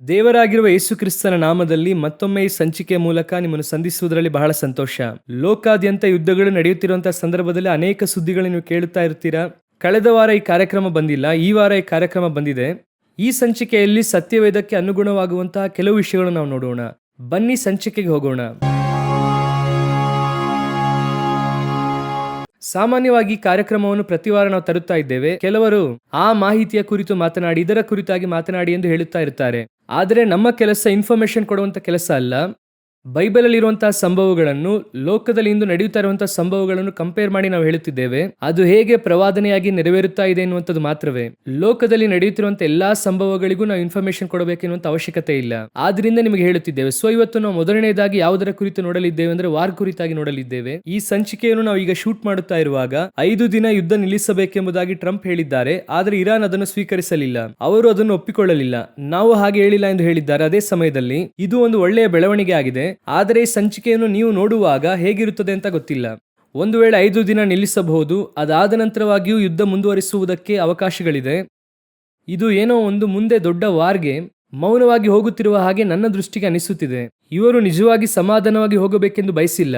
ದೇವರಾಗಿರುವ ಯೇಸು ಕ್ರಿಸ್ತನ ನಾಮದಲ್ಲಿ ಮತ್ತೊಮ್ಮೆ ಈ ಸಂಚಿಕೆಯ ಮೂಲಕ ನಿಮ್ಮನ್ನು ಸಂಧಿಸುವುದರಲ್ಲಿ ಬಹಳ ಸಂತೋಷ. ಲೋಕಾದ್ಯಂತ ಯುದ್ಧಗಳು ನಡೆಯುತ್ತಿರುವಂತಹ ಸಂದರ್ಭದಲ್ಲಿ ಅನೇಕ ಸುದ್ದಿಗಳನ್ನು ನೀವು ಕೇಳುತ್ತಾ ಇರ್ತೀರಾ. ಕಳೆದ ವಾರ ಈ ಕಾರ್ಯಕ್ರಮ ಬಂದಿಲ್ಲ, ಈ ವಾರ ಈ ಕಾರ್ಯಕ್ರಮ ಬಂದಿದೆ. ಈ ಸಂಚಿಕೆಯಲ್ಲಿ ಸತ್ಯವೇದಕ್ಕೆ ಅನುಗುಣವಾಗುವಂತಹ ಕೆಲವು ವಿಷಯಗಳನ್ನು ನಾವು ನೋಡೋಣ. ಬನ್ನಿ ಸಂಚಿಕೆಗೆ ಹೋಗೋಣ. ಸಾಮಾನ್ಯವಾಗಿ ಕಾರ್ಯಕ್ರಮವನ್ನು ಪ್ರತಿ ವಾರ ನಾವು ತರುತ್ತಾ ಇದ್ದೇವೆ. ಕೆಲವರು ಆ ಮಾಹಿತಿಯ ಕುರಿತು ಮಾತನಾಡಿ, ಇದರ ಕುರಿತಾಗಿ ಮಾತನಾಡಿ ಎಂದು ಹೇಳುತ್ತಾ ಇರ್ತಾರೆ. ಆದರೆ ನಮ್ಮ ಕೆಲಸ ಇನ್ಫಾರ್ಮೇಶನ್ ಕೊಡುವಂತ ಕೆಲಸ ಅಲ್ಲ. ಬೈಬಲಲ್ಲಿ ಇರುವಂತಹ ಸಂಭವಗಳನ್ನು, ಲೋಕದಲ್ಲಿ ಇಂದು ನಡೆಯುತ್ತಾ ಇರುವಂತಹ ಸಂಭವಗಳನ್ನು ಕಂಪೇರ್ ಮಾಡಿ ನಾವು ಹೇಳುತ್ತಿದ್ದೇವೆ. ಅದು ಹೇಗೆ ಪ್ರವಾದನೆಯಾಗಿ ನೆರವೇರುತ್ತಾ ಇದೆ ಎನ್ನುವಂಥದ್ದು ಮಾತ್ರವೇ. ಲೋಕದಲ್ಲಿ ನಡೆಯುತ್ತಿರುವಂತಹ ಎಲ್ಲಾ ಸಂಭವಗಳಿಗೂ ನಾವು ಇನ್ಫಾರ್ಮೇಶನ್ ಕೊಡಬೇಕೆನ್ನುವಂತ ಅವಶ್ಯಕತೆ ಇಲ್ಲ. ಆದ್ರಿಂದ ನಿಮಗೆ ಹೇಳುತ್ತಿದ್ದೇವೆ. ಸೊ ಇವತ್ತು ನಾವು ಮೊದಲನೇದಾಗಿ ಯಾವುದರ ಕುರಿತು ನೋಡಲಿದ್ದೇವೆ ಅಂದ್ರೆ ವಾರ್ ಕುರಿತಾಗಿ ನೋಡಲಿದ್ದೇವೆ. ಈ ಸಂಚಿಕೆಯನ್ನು ನಾವು ಈಗ ಶೂಟ್ ಮಾಡುತ್ತಾ ಇರುವಾಗ 5 ದಿನ ಯುದ್ಧ ನಿಲ್ಲಿಸಬೇಕೆಂಬುದಾಗಿ ಟ್ರಂಪ್ ಹೇಳಿದ್ದಾರೆ. ಆದರೆ ಇರಾನ್ ಅದನ್ನು ಸ್ವೀಕರಿಸಲಿಲ್ಲ, ಅವರು ಅದನ್ನು ಒಪ್ಪಿಕೊಳ್ಳಲಿಲ್ಲ. ನಾವು ಹಾಗೆ ಹೇಳಿಲ್ಲ ಎಂದು ಹೇಳಿದ್ದಾರೆ. ಅದೇ ಸಮಯದಲ್ಲಿ ಇದು ಒಂದು ಒಳ್ಳೆಯ ಬೆಳವಣಿಗೆ ಆಗಿದೆ. ಆದರೆ ಈ ಸಂಚಿಕೆಯನ್ನು ನೀವು ನೋಡುವಾಗ ಹೇಗಿರುತ್ತದೆ ಅಂತ ಗೊತ್ತಿಲ್ಲ. ಒಂದು ವೇಳೆ 5 ದಿನ ನಿಲ್ಲಿಸಬಹುದು, ಅದಾದ ನಂತರವಾಗಿಯೂ ಯುದ್ಧ ಮುಂದುವರಿಸುವುದಕ್ಕೆ ಅವಕಾಶಗಳಿದೆ. ಇದು ಏನೋ ಒಂದು ಮುಂದೆ ದೊಡ್ಡ ವಾರ್ಗೆ ಮೌನವಾಗಿ ಹೋಗುತ್ತಿರುವ ಹಾಗೆ ನನ್ನ ದೃಷ್ಟಿಗೆ ಅನಿಸುತ್ತಿದೆ. ಇವರು ನಿಜವಾಗಿ ಸಮಾಧಾನವಾಗಿ ಹೋಗಬೇಕೆಂದು ಬಯಸಿಲ್ಲ.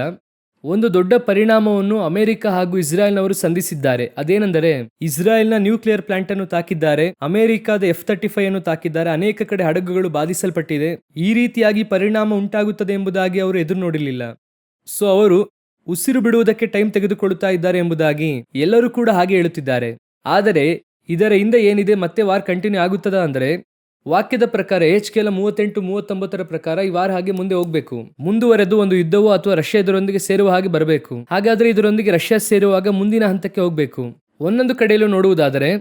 ಒಂದು ದೊಡ್ಡ ಪರಿಣಾಮವನ್ನು ಅಮೆರಿಕ ಹಾಗೂ ಇಸ್ರಾಯೇಲ್ನವರು ಸಂಧಿಸಿದ್ದಾರೆ. ಅದೇನೆಂದರೆ, ಇಸ್ರಾಯೇಲ್ನ ನ್ಯೂಕ್ಲಿಯರ್ ಪ್ಲಾಂಟ್ ಅನ್ನು ತಾಕಿದ್ದಾರೆ, ಅಮೆರಿಕದ F-35 ಅನ್ನು ತಾಕಿದ್ದಾರೆ, ಅನೇಕ ಕಡೆ ಹಡಗುಗಳು ಬಾಧಿಸಲ್ಪಟ್ಟಿದೆ. ಈ ರೀತಿಯಾಗಿ ಪರಿಣಾಮ ಉಂಟಾಗುತ್ತದೆ ಎಂಬುದಾಗಿ ಅವರು ಎದುರು ನೋಡಿರಲಿಲ್ಲ. ಸೊ ಅವರು ಉಸಿರು ಬಿಡುವುದಕ್ಕೆ ಟೈಮ್ ತೆಗೆದುಕೊಳ್ಳುತ್ತಾ ಇದ್ದಾರೆ ಎಂಬುದಾಗಿ ಎಲ್ಲರೂ ಕೂಡ ಹಾಗೆ ಹೇಳುತ್ತಿದ್ದಾರೆ. ಆದರೆ ಇದರ ಹಿಂದೆ ಏನಿದೆ, ಮತ್ತೆ ವಾರ್ ಕಂಟಿನ್ಯೂ ಆಗುತ್ತದ ಅಂದ್ರೆ, ವಾಕ್ಯದ ಪ್ರಕಾರ HKL 38-39 ಪ್ರಕಾರ ಈ ವಾರ ಹಾಗೆ ಮುಂದೆ ಹೋಗ್ಬೇಕು, ಮುಂದುವರೆದು ಒಂದು ಯುದ್ಧವೋ ಅಥವಾ ರಷ್ಯಾ ಇದರೊಂದಿಗೆ ಸೇರುವ ಹಾಗೆ ಬರಬೇಕು. ಹಾಗಾದ್ರೆ ಇದರೊಂದಿಗೆ ರಷ್ಯಾ ಸೇರುವಾಗ ಮುಂದಿನ ಹಂತಕ್ಕೆ ಹೋಗ್ಬೇಕು. ಒಂದೊಂದು ಕಡೆಯಲ್ಲೂ ನೋಡುವುದಾದರೆ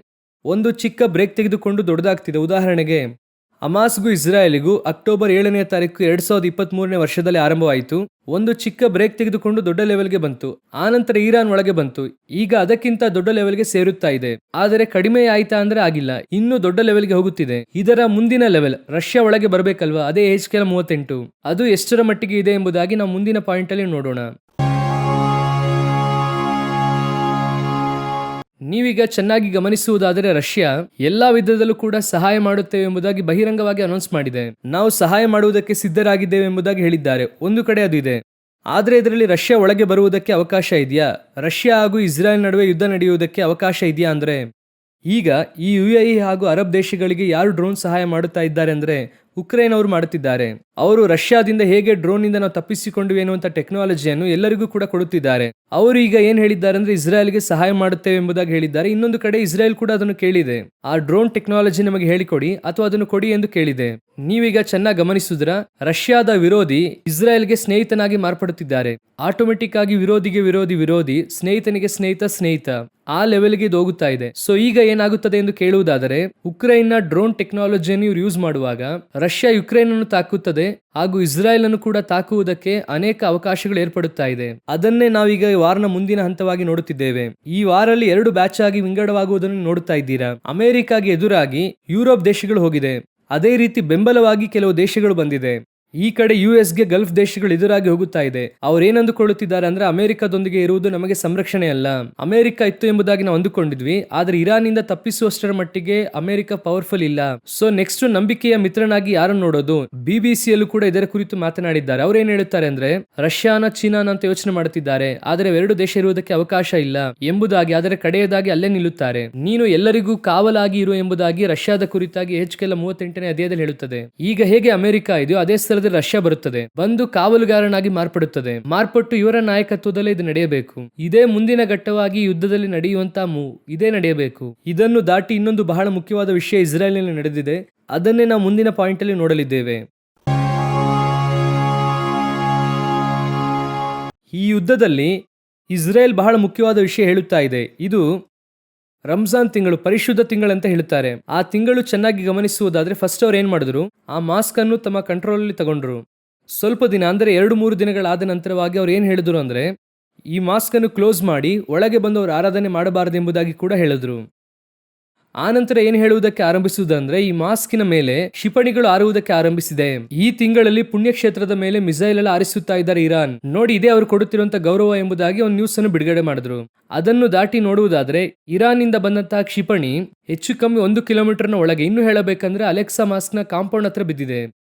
ಒಂದು ಚಿಕ್ಕ ಬ್ರೇಕ್ ತೆಗೆದುಕೊಂಡು ದೊಡ್ಡದಾಗ್ತಿದೆ. ಉದಾಹರಣೆಗೆ, ಹಮಾಸ್ಗೂ ಇಸ್ರಾಯೇಲಿಗೂ ಅಕ್ಟೋಬರ್ 7ನೇ ತಾರೀಕು 2023ನೇ ವರ್ಷದಲ್ಲಿ ಆರಂಭವಾಯಿತು. ಒಂದು ಚಿಕ್ಕ ಬ್ರೇಕ್ ತೆಗೆದುಕೊಂಡು ದೊಡ್ಡ ಲೆವೆಲ್ಗೆ ಬಂತು. ಆನಂತರ ಇರಾನ್ ಒಳಗೆ ಬಂತು. ಈಗ ಅದಕ್ಕಿಂತ ದೊಡ್ಡ ಲೆವೆಲ್ಗೆ ಸೇರುತ್ತಾ ಇದೆ. ಆದರೆ ಕಡಿಮೆ ಆಯ್ತಾ ಅಂದ್ರೆ ಆಗಿಲ್ಲ, ಇನ್ನೂ ದೊಡ್ಡ ಲೆವೆಲ್ಗೆ ಹೋಗುತ್ತಿದೆ. ಇದರ ಮುಂದಿನ ಲೆವೆಲ್ ರಷ್ಯಾ ಒಳಗೆ ಬರಬೇಕಲ್ವಾ, ಅದೇ HKL 38. ಅದು ಎಷ್ಟರ ಮಟ್ಟಿಗೆ ಇದೆ ಎಂಬುದಾಗಿ ನಾವು ಮುಂದಿನ ಪಾಯಿಂಟ್ ಅಲ್ಲಿ ನೋಡೋಣ. ನೀವೀಗ ಚೆನ್ನಾಗಿ ಗಮನಿಸುವುದಾದರೆ ರಷ್ಯಾ ಎಲ್ಲಾ ವಿಧದಲ್ಲೂ ಕೂಡ ಸಹಾಯ ಮಾಡುತ್ತೇವೆ ಎಂಬುದಾಗಿ ಬಹಿರಂಗವಾಗಿ ಅನೌನ್ಸ್ ಮಾಡಿದೆ. ನಾವು ಸಹಾಯ ಮಾಡುವುದಕ್ಕೆ ಸಿದ್ಧರಾಗಿದ್ದೇವೆ ಎಂಬುದಾಗಿ ಹೇಳಿದ್ದಾರೆ. ಒಂದು ಕಡೆ ಅದು ಇದೆ. ಆದರೆ ಇದರಲ್ಲಿ ರಷ್ಯಾ ಒಳಗೆ ಬರುವುದಕ್ಕೆ ಅವಕಾಶ ಇದೆಯಾ? ರಷ್ಯಾ ಹಾಗೂ ಇಸ್ರಾಯೇಲ್ ನಡುವೆ ಯುದ್ಧ ನಡೆಯುವುದಕ್ಕೆ ಅವಕಾಶ ಇದೆಯಾ ಅಂದ್ರೆ, ಈಗ ಈ UAE ಹಾಗೂ ಅರಬ್ ದೇಶಗಳಿಗೆ ಯಾರು ಡ್ರೋನ್ ಸಹಾಯ ಮಾಡುತ್ತಾ ಇದ್ದಾರೆ ಅಂದ್ರೆ ಉಕ್ರೇನ್ ಅವರು ಮಾಡುತ್ತಿದ್ದಾರೆ. ಅವರು ರಷ್ಯಾದಿಂದ ಹೇಗೆ ಡ್ರೋನ್ ಇಂದ ನಾವು ತಪ್ಪಿಸಿಕೊಂಡ್ವಿ ಎನ್ನುವಂತ ಟೆಕ್ನಾಲಜಿಯನ್ನು ಎಲ್ಲರಿಗೂ ಕೂಡ ಕೊಡುತ್ತಿದ್ದಾರೆ. ಅವರು ಈಗ ಏನ್ ಹೇಳಿದ್ದಾರೆ ಅಂದ್ರೆ ಇಸ್ರಾಯೇಲ್ಗೆ ಸಹಾಯ ಮಾಡುತ್ತೇವೆ ಎಂಬುದಾಗಿ ಹೇಳಿದ್ದಾರೆ. ಇನ್ನೊಂದು ಕಡೆ ಇಸ್ರಾಯೇಲ್ ಕೂಡ ಅದನ್ನು ಕೇಳಿದೆ, ಆ ಡ್ರೋನ್ ಟೆಕ್ನಾಲಜಿ ನಮಗೆ ಹೇಳಿಕೊಡಿ ಅಥವಾ ಅದನ್ನು ಕೊಡಿ ಎಂದು ಕೇಳಿದೆ. ನೀವೀಗ ಚೆನ್ನಾಗಿ ಗಮನಿಸಿದ್ರ, ರಷ್ಯಾದ ವಿರೋಧಿ ಇಸ್ರಾಯೇಲ್ಗೆ ಸ್ನೇಹಿತನಾಗಿ ಮಾರ್ಪಡುತ್ತಿದ್ದಾರೆ. ಆಟೋಮೆಟಿಕ್ ಆಗಿ ವಿರೋಧಿಗೆ ವಿರೋಧಿ, ಸ್ನೇಹಿತನಿಗೆ ಸ್ನೇಹಿತ ಆ ಲೆವೆಲ್ಗೆ ಇದು ಹೋಗುತ್ತಾ ಇದೆ. ಸೊ ಈಗ ಏನಾಗುತ್ತದೆ ಎಂದು ಕೇಳುವುದಾದರೆ, ಉಕ್ರೇನ್ ನ ಡ್ರೋನ್ ಟೆಕ್ನಾಲಜಿಯನ್ನು ಇವರು ಯೂಸ್ ಮಾಡುವಾಗ ರಷ್ಯಾ ಯುಕ್ರೇನ್ ಅನ್ನು ತಾಕುತ್ತದೆ ಹಾಗೂ ಇಸ್ರಾಯೇಲ್ ಅನ್ನು ಕೂಡ ತಾಕುವುದಕ್ಕೆ ಅನೇಕ ಅವಕಾಶಗಳು ಏರ್ಪಡುತ್ತಾ ಇದೆ. ಅದನ್ನೇ ನಾವೀಗ ಈ ವಾರನ ಮುಂದಿನ ಹಂತವಾಗಿ ನೋಡುತ್ತಿದ್ದೇವೆ. ಈ ವಾರಲ್ಲಿ 2 ಬ್ಯಾಚ್ ಆಗಿ ವಿಂಗಡವಾಗುವುದನ್ನು ನೋಡುತ್ತಾ ಇದ್ದೀರಾ. ಅಮೆರಿಕಾಗೆ ಎದುರಾಗಿ ಯುರೋಪ್ ದೇಶಗಳು ಹೋಗಿದೆ. ಅದೇ ರೀತಿ ಬೆಂಬಲವಾಗಿ ಕೆಲವು ದೇಶಗಳು ಬಂದಿದೆ. ಈ ಕಡೆ US ಗಲ್ಫ್ ದೇಶಗಳು ಎದುರಾಗಿ ಹೋಗುತ್ತಾ ಇದೆ. ಅವ್ರು ಏನಂದುಕೊಳ್ಳುತ್ತಿದ್ದಾರೆ ಅಂದ್ರೆ, ಅಮೆರಿಕದೊಂದಿಗೆ ಇರುವುದು ನಮಗೆ ಸಂರಕ್ಷಣೆ ಅಲ್ಲ. ಅಮೆರಿಕ ಇತ್ತು ಎಂಬುದಾಗಿ ನಾವು ಅಂದುಕೊಂಡಿದ್ವಿ, ಆದ್ರೆ ಇರಾನ್ ಇಂದ ತಪ್ಪಿಸುವಷ್ಟರ ಮಟ್ಟಿಗೆ ಅಮೆರಿಕ ಪವರ್ಫುಲ್ ಇಲ್ಲ. ಸೊ ನೆಕ್ಸ್ಟ್ ನಂಬಿಕೆಯ ಮಿತ್ರನಾಗಿ ಯಾರನ್ನು ನೋಡೋದು? BBC-ಯಲ್ಲೂ ಕೂಡ ಇದರ ಕುರಿತು ಮಾತನಾಡಿದ್ದಾರೆ. ಅವ್ರು ಏನ್ ಹೇಳುತ್ತಾರೆ ಅಂದ್ರೆ, ರಷ್ಯಾನ ಚೀನಾನ ಅಂತ ಯೋಚನೆ ಮಾಡುತ್ತಿದ್ದಾರೆ, ಆದರೆ 2 ದೇಶ ಇರುವುದಕ್ಕೆ ಅವಕಾಶ ಇಲ್ಲ ಎಂಬುದಾಗಿ. ಆದರೆ ಕಡೆಯದಾಗಿ ಅಲ್ಲೇ ನಿಲ್ಲುತ್ತಾರೆ. ನೀನು ಎಲ್ಲರಿಗೂ ಕಾವಲಾಗಿ ಇರು ಎಂಬುದಾಗಿ ರಷ್ಯಾದ ಕುರಿತಾಗಿ HKL 38ನೇ ಅಧ್ಯಾಯದಲ್ಲಿ ಹೇಳುತ್ತದೆ. ಈಗ ಹೇಗೆ ಅಮೆರಿಕ ಇದೆಯೋ ಅದೇ ಸ್ಥಳದಲ್ಲಿ ರಷ್ಯಾ ಬರುತ್ತದೆ, ಬಂದು ಕಾವಲುಗಾರನಾಗಿ ಮಾರ್ಪಡುತ್ತದೆ. ಮಾರ್ಪಟ್ಟು ಇವರ ನಾಯಕತ್ವದಲ್ಲೇ ಇದು ನಡೆಯಬೇಕು. ಇದೇ ಮುಂದಿನ ಘಟ್ಟವಾಗಿ ಯುದ್ಧದಲ್ಲಿ ನಡೆಯುವಂತಹ ಮೂವ್ ಇದೇ ನಡೆಯಬೇಕು. ಇದನ್ನು ದಾಟಿ ಇನ್ನೊಂದು ಬಹಳ ಮುಖ್ಯವಾದ ವಿಷಯ ಇಸ್ರಾಯೇಲ್ನಲ್ಲಿ ನಡೆದಿದೆ. ಅದನ್ನೇ ನಾವು ಮುಂದಿನ ಪಾಯಿಂಟ್ ಅಲ್ಲಿ ನೋಡಲಿದ್ದೇವೆ. ಈ ಯುದ್ಧದಲ್ಲಿ ಇಸ್ರೇಲ್ ಬಹಳ ಮುಖ್ಯವಾದ ವಿಷಯ ಹೇಳುತ್ತಾ ಇದೆ. ಇದು ರಂಜಾನ್ ತಿಂಗಳು, ಪರಿಶುದ್ಧ ತಿಂಗಳಂತ ಹೇಳ್ತಾರೆ. ಆ ತಿಂಗಳು ಚೆನ್ನಾಗಿ ಗಮನಿಸುವುದಾದ್ರೆ ಫಸ್ಟ್ ಅವ್ರು ಏನ್ ಮಾಡಿದ್ರು, ಆ ಮಾಸ್ಕ್ ಅನ್ನು ತಮ್ಮ ಕಂಟ್ರೋಲ್ ಅಲ್ಲಿ ತಗೊಂಡ್ರು. ಸ್ವಲ್ಪ ದಿನ ಅಂದ್ರೆ 2-3 ದಿನಗಳಾದ ನಂತರವಾಗಿ ಅವ್ರು ಏನ್ ಹೇಳಿದ್ರು ಅಂದ್ರೆ, ಈ ಮಾಸ್ಕ್ ಅನ್ನು ಕ್ಲೋಸ್ ಮಾಡಿ ಒಳಗೆ ಬಂದು ಅವರು ಆರಾಧನೆ ಮಾಡಬಾರದು ಎಂಬುದಾಗಿ ಕೂಡ ಹೇಳಿದ್ರು. ಆನಂತರ ಏನ್ ಹೇಳುವುದಕ್ಕೆ ಆರಂಭಿಸುವುದಂದ್ರೆ ಈ ಮಾಸ್ಕಿನ ಮೇಲೆ ಕ್ಷಿಪಣಿಗಳು ಹಾರುವುದಕ್ಕೆ ಆರಂಭಿಸಿದೆ. ಈ ತಿಂಗಳಲ್ಲಿ ಪುಣ್ಯಕ್ಷೇತ್ರದ ಮೇಲೆ ಮಿಸೈಲ್ ಎಲ್ಲ ಹಾರಿಸುತ್ತಾ ಇದ್ದಾರೆ ಇರಾನ್. ನೋಡಿ, ಇದೇ ಅವರು ಕೊಡುತ್ತಿರುವಂತಹ ಗೌರವ ಎಂಬುದಾಗಿ ಒಂದು ನ್ಯೂಸ್ ಅನ್ನು ಬಿಡುಗಡೆ ಮಾಡಿದ್ರು. ಅದನ್ನು ದಾಟಿ ನೋಡುವುದಾದ್ರೆ ಇರಾನ್ ನಿಂದ ಬಂದಂತಹ ಕ್ಷಿಪಣಿ ಹೆಚ್ಚು ಕಮ್ಮಿ 1 ಕಿಲೋಮೀಟರ್ನ ಒಳಗೆ, ಇನ್ನು ಹೇಳಬೇಕಂದ್ರೆ ಅಲೆಕ್ಸಾ ಮಾಸ್ಕ್ ನ ಕಾಂಪೌಂಡ್ ಹತ್ರ ಬಿದ್ದಿದೆ.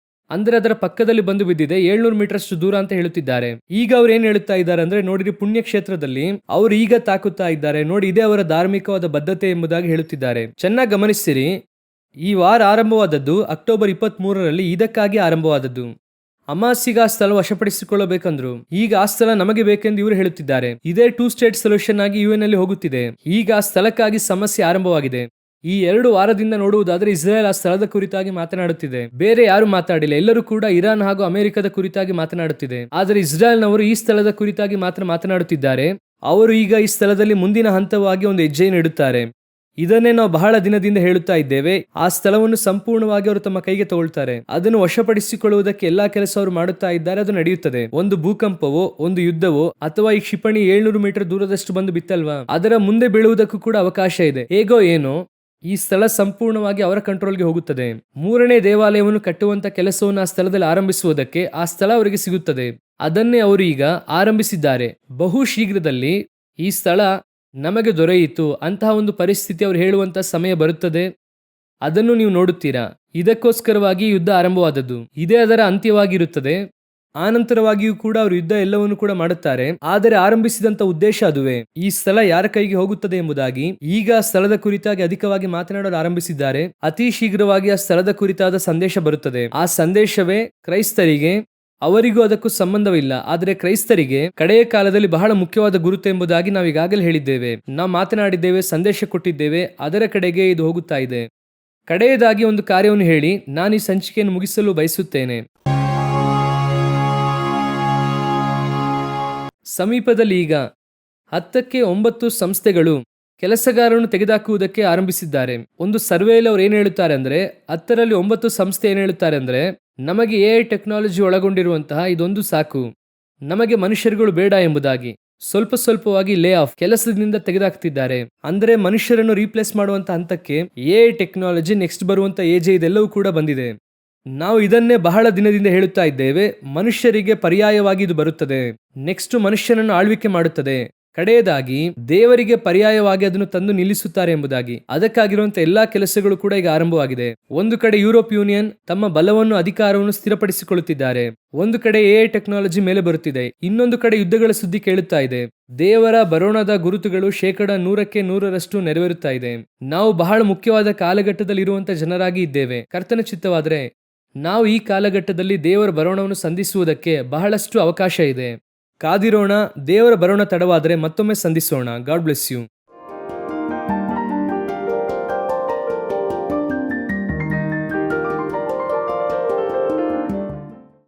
ಅಂದ್ರೆ ಅದರ ಪಕ್ಕದಲ್ಲಿ ಬಂದು ಬಿದ್ದಿದೆ. 700 ಮೀಟರ್ ಅಷ್ಟು ದೂರ ಅಂತ ಹೇಳುತ್ತಿದ್ದಾರೆ. ಈಗ ಅವ್ರು ಏನ್ ಹೇಳುತ್ತಾ ಇದ್ದಾರೆ ಅಂದ್ರೆ, ನೋಡಿರಿ, ಪುಣ್ಯಕ್ಷೇತ್ರದಲ್ಲಿ ಅವರು ಈಗ ತಾಕುತ್ತಾ ಇದ್ದಾರೆ. ನೋಡಿ, ಇದೇ ಅವರ ಧಾರ್ಮಿಕವಾದ ಬದ್ಧತೆ ಎಂಬುದಾಗಿ ಹೇಳುತ್ತಿದ್ದಾರೆ. ಚೆನ್ನಾಗಿ ಗಮನಿಸಿರಿ, ಈ ವಾರ ಆರಂಭವಾದದ್ದು ಅಕ್ಟೋಬರ್ 23ರಲ್ಲಿ. ಇದಕ್ಕಾಗಿ ಆರಂಭವಾದದ್ದು. ಹಮಾಸಿಗ ಆ ಸ್ಥಳ ವಶಪಡಿಸಿಕೊಳ್ಳಬೇಕಂದ್ರು. ಈಗ ಆ ಸ್ಥಳ ನಮಗೆ ಬೇಕೆಂದು ಇವರು ಹೇಳುತ್ತಿದ್ದಾರೆ. ಇದೇ 2 ಸ್ಟೇಟ್ ಸೊಲ್ಯೂಷನ್ ಆಗಿ UN ಅಲ್ಲಿ ಹೋಗುತ್ತಿದೆ. ಈಗ ಆ ಸ್ಥಳಕ್ಕಾಗಿ ಸಮಸ್ಯೆ ಆರಂಭವಾಗಿದೆ. ಈ 2 ವಾರದಿಂದ ನೋಡುವುದಾದ್ರೆ ಇಸ್ರೇಲ್ ಆ ಸ್ಥಳದ ಕುರಿತಾಗಿ ಮಾತನಾಡುತ್ತಿದೆ. ಬೇರೆ ಯಾರು ಮಾತಾಡಿಲ್ಲ. ಎಲ್ಲರೂ ಕೂಡ ಇರಾನ್ ಹಾಗೂ ಅಮೆರಿಕದ ಕುರಿತಾಗಿ ಮಾತನಾಡುತ್ತಿದೆ. ಆದರೆ ಇಸ್ರೇಲ್ನವರು ಈ ಸ್ಥಳದ ಕುರಿತಾಗಿ ಮಾತ್ರ ಮಾತನಾಡುತ್ತಿದ್ದಾರೆ. ಅವರು ಈಗ ಈ ಸ್ಥಳದಲ್ಲಿ ಮುಂದಿನ ಹಂತವಾಗಿ ಒಂದು ಹೆಜ್ಜೆಯನ್ನು ಇಡುತ್ತಾರೆ. ಇದನ್ನೇ ನಾವು ಬಹಳ ದಿನದಿಂದ ಹೇಳುತ್ತಾ ಇದ್ದೇವೆ. ಆ ಸ್ಥಳವನ್ನು ಸಂಪೂರ್ಣವಾಗಿ ಅವರು ತಮ್ಮ ಕೈಗೆ ತಗೊಳ್ತಾರೆ. ಅದನ್ನು ವಶಪಡಿಸಿಕೊಳ್ಳುವುದಕ್ಕೆ ಎಲ್ಲಾ ಕೆಲಸ ಅವರು ಮಾಡುತ್ತಾ ಇದ್ದಾರೆ. ಅದು ನಡೆಯುತ್ತದೆ. ಒಂದು ಭೂಕಂಪವೋ, ಒಂದು ಯುದ್ಧವೋ, ಅಥವಾ ಈ ಕ್ಷಿಪಣಿ 700 ಮೀಟರ್ ದೂರದಷ್ಟು ಬಂದು ಬಿತ್ತಲ್ವಾ, ಅದರ ಮುಂದೆ ಬೀಳುವುದಕ್ಕೂ ಕೂಡ ಅವಕಾಶ ಇದೆ. ಹೇಗೋ ಏನೋ ಈ ಸ್ಥಳ ಸಂಪೂರ್ಣವಾಗಿ ಅವರ ಕಂಟ್ರೋಲ್ಗೆ ಹೋಗುತ್ತದೆ. 3ನೇ ದೇವಾಲಯವನ್ನು ಕಟ್ಟುವಂತ ಕೆಲಸವನ್ನು ಆ ಸ್ಥಳದಲ್ಲಿ ಆರಂಭಿಸುವುದಕ್ಕೆ ಆ ಸ್ಥಳ ಅವರಿಗೆ ಸಿಗುತ್ತದೆ. ಅದನ್ನೇ ಅವರು ಈಗ ಆರಂಭಿಸಿದ್ದಾರೆ. ಬಹು ಶೀಘ್ರದಲ್ಲಿ ಈ ಸ್ಥಳ ನಮಗೆ ದೊರೆಯಿತು ಅಂತಹ ಒಂದು ಪರಿಸ್ಥಿತಿ ಅವರು ಹೇಳುವಂತ ಸಮಯ ಬರುತ್ತದೆ. ಅದನ್ನು ನೀವು ನೋಡುತ್ತೀರಾ. ಇದಕ್ಕೋಸ್ಕರವಾಗಿ ಯುದ್ಧ ಆರಂಭವಾದದ್ದು. ಇದೇ ಅದರ ಅಂತ್ಯವಾಗಿರುತ್ತದೆ. ಆನಂತರವಾಗಿಯೂ ಕೂಡ ಅವರು ಯುದ್ಧ ಎಲ್ಲವನ್ನು ಕೂಡ ಮಾಡುತ್ತಾರೆ. ಆದರೆ ಆರಂಭಿಸಿದಂತ ಉದ್ದೇಶ ಅದುವೇ. ಈ ಸ್ಥಳ ಯಾರ ಕೈಗೆ ಹೋಗುತ್ತದೆ ಎಂಬುದಾಗಿ. ಈಗ ಸ್ಥಳದ ಕುರಿತಾಗಿ ಅಧಿಕವಾಗಿ ಮಾತನಾಡಲು ಆರಂಭಿಸಿದ್ದಾರೆ. ಅತಿ ಶೀಘ್ರವಾಗಿ ಆ ಸ್ಥಳದ ಕುರಿತಾದ ಸಂದೇಶ ಬರುತ್ತದೆ. ಆ ಸಂದೇಶವೇ ಕ್ರೈಸ್ತರಿಗೆ, ಅವರಿಗೂ ಅದಕ್ಕೂ ಸಂಬಂಧವಿಲ್ಲ, ಆದರೆ ಕ್ರೈಸ್ತರಿಗೆ ಕಡೆಯ ಕಾಲದಲ್ಲಿ ಬಹಳ ಮುಖ್ಯವಾದ ಗುರುತು ಎಂಬುದಾಗಿ ನಾವು ಈಗಾಗಲೇ ಹೇಳಿದ್ದೇವೆ. ನಾವು ಮಾತನಾಡಿದ್ದೇವೆ, ಸಂದೇಶ ಕೊಟ್ಟಿದ್ದೇವೆ. ಅದರ ಕಡೆಗೆ ಇದು ಹೋಗುತ್ತಾ ಇದೆ. ಕಡೆಯದಾಗಿ ಒಂದು ಕಾರ್ಯವನ್ನು ಹೇಳಿ ನಾನು ಈ ಸಂಚಿಕೆಯನ್ನು ಮುಗಿಸಲು ಬಯಸುತ್ತೇನೆ. ಸಮೀಪದಲ್ಲಿ ಈಗ 10ಕ್ಕೆ 9 ಸಂಸ್ಥೆಗಳು ಕೆಲಸಗಾರರನ್ನು ತೆಗೆದುಹಾಕುವುದಕ್ಕೆ ಆರಂಭಿಸಿದ್ದಾರೆ. ಒಂದು ಸರ್ವೆಯಲ್ಲಿ ಅವ್ರು ಏನ್ ಹೇಳುತ್ತಾರೆ ಅಂದ್ರೆ, 10ರಲ್ಲಿ 9 ಸಂಸ್ಥೆ ಏನ್ ಹೇಳುತ್ತಾರೆ ಅಂದ್ರೆ, ನಮಗೆ AI ಟೆಕ್ನಾಲಜಿ ಒಳಗೊಂಡಿರುವಂತಹ ಇದೊಂದು ಸಾಕು, ನಮಗೆ ಮನುಷ್ಯರುಗಳು ಬೇಡ ಎಂಬುದಾಗಿ. ಸ್ವಲ್ಪ ಸ್ವಲ್ಪವಾಗಿ ಲೇ ಆಫ್, ಕೆಲಸದಿಂದ ತೆಗೆದುಹಾಕ್ತಿದ್ದಾರೆ. ಅಂದ್ರೆ ಮನುಷ್ಯರನ್ನು ರೀಪ್ಲೇಸ್ ಮಾಡುವಂತ ಹಂತಕ್ಕೆ AI ಟೆಕ್ನಾಲಜಿ, ನೆಕ್ಸ್ಟ್ ಬರುವಂತ AJ ಇದೆಲ್ಲವೂ ಕೂಡ ಬಂದಿದೆ. ನಾವು ಇದನ್ನೇ ಬಹಳ ದಿನದಿಂದ ಹೇಳುತ್ತಾ ಇದ್ದೇವೆ. ಮನುಷ್ಯರಿಗೆ ಪರ್ಯಾಯವಾಗಿ ಇದು ಬರುತ್ತದೆ. ನೆಕ್ಸ್ಟ್ ಮನುಷ್ಯನನ್ನು ಆಳ್ವಿಕೆ ಮಾಡುತ್ತದೆ. ಕಡೆಯದಾಗಿ ದೇವರಿಗೆ ಪರ್ಯಾಯವಾಗಿ ಅದನ್ನು ತಂದು ನಿಲ್ಲಿಸುತ್ತಾರೆ ಎಂಬುದಾಗಿ. ಅದಕ್ಕಾಗಿರುವಂತ ಎಲ್ಲಾ ಕೆಲಸಗಳು ಕೂಡ ಈಗ ಆರಂಭವಾಗಿದೆ. ಒಂದು ಕಡೆ ಯುರೋಪ್ ಯೂನಿಯನ್ ತಮ್ಮ ಬಲವನ್ನು, ಅಧಿಕಾರವನ್ನು ಸ್ಥಿರಪಡಿಸಿಕೊಳ್ಳುತ್ತಿದ್ದಾರೆ. ಒಂದು ಕಡೆ AI ಟೆಕ್ನಾಲಜಿ ಮೇಲೆ ಬರುತ್ತಿದೆ. ಇನ್ನೊಂದು ಕಡೆ ಯುದ್ಧಗಳ ಸುದ್ದಿ ಕೇಳುತ್ತಾ ಇದೆ. ದೇವರ ಬರೋಣದ ಗುರುತುಗಳು 100ಕ್ಕೆ 100ರಷ್ಟು ನೆರವೇರುತ್ತಾ ಇದೆ. ನಾವು ಬಹಳ ಮುಖ್ಯವಾದ ಕಾಲಘಟ್ಟದಲ್ಲಿ ಇರುವಂತ ಜನರಾಗಿ ಇದ್ದೇವೆ. ಕರ್ತನ ಚಿತ್ತವಾದರೆ ನಾವು ಈ ಕಾಲಘಟ್ಟದಲ್ಲಿ ದೇವರ ಬರೋಣವನ್ನು ಸಂಧಿಸುವುದಕ್ಕೆ ಬಹಳಷ್ಟು ಅವಕಾಶ ಇದೆ. ಕಾದಿರೋಣ. ದೇವರ ಬರೋಣ ತಡವಾದರೆ ಮತ್ತೊಮ್ಮೆ ಸಂಧಿಸೋಣ. God bless you.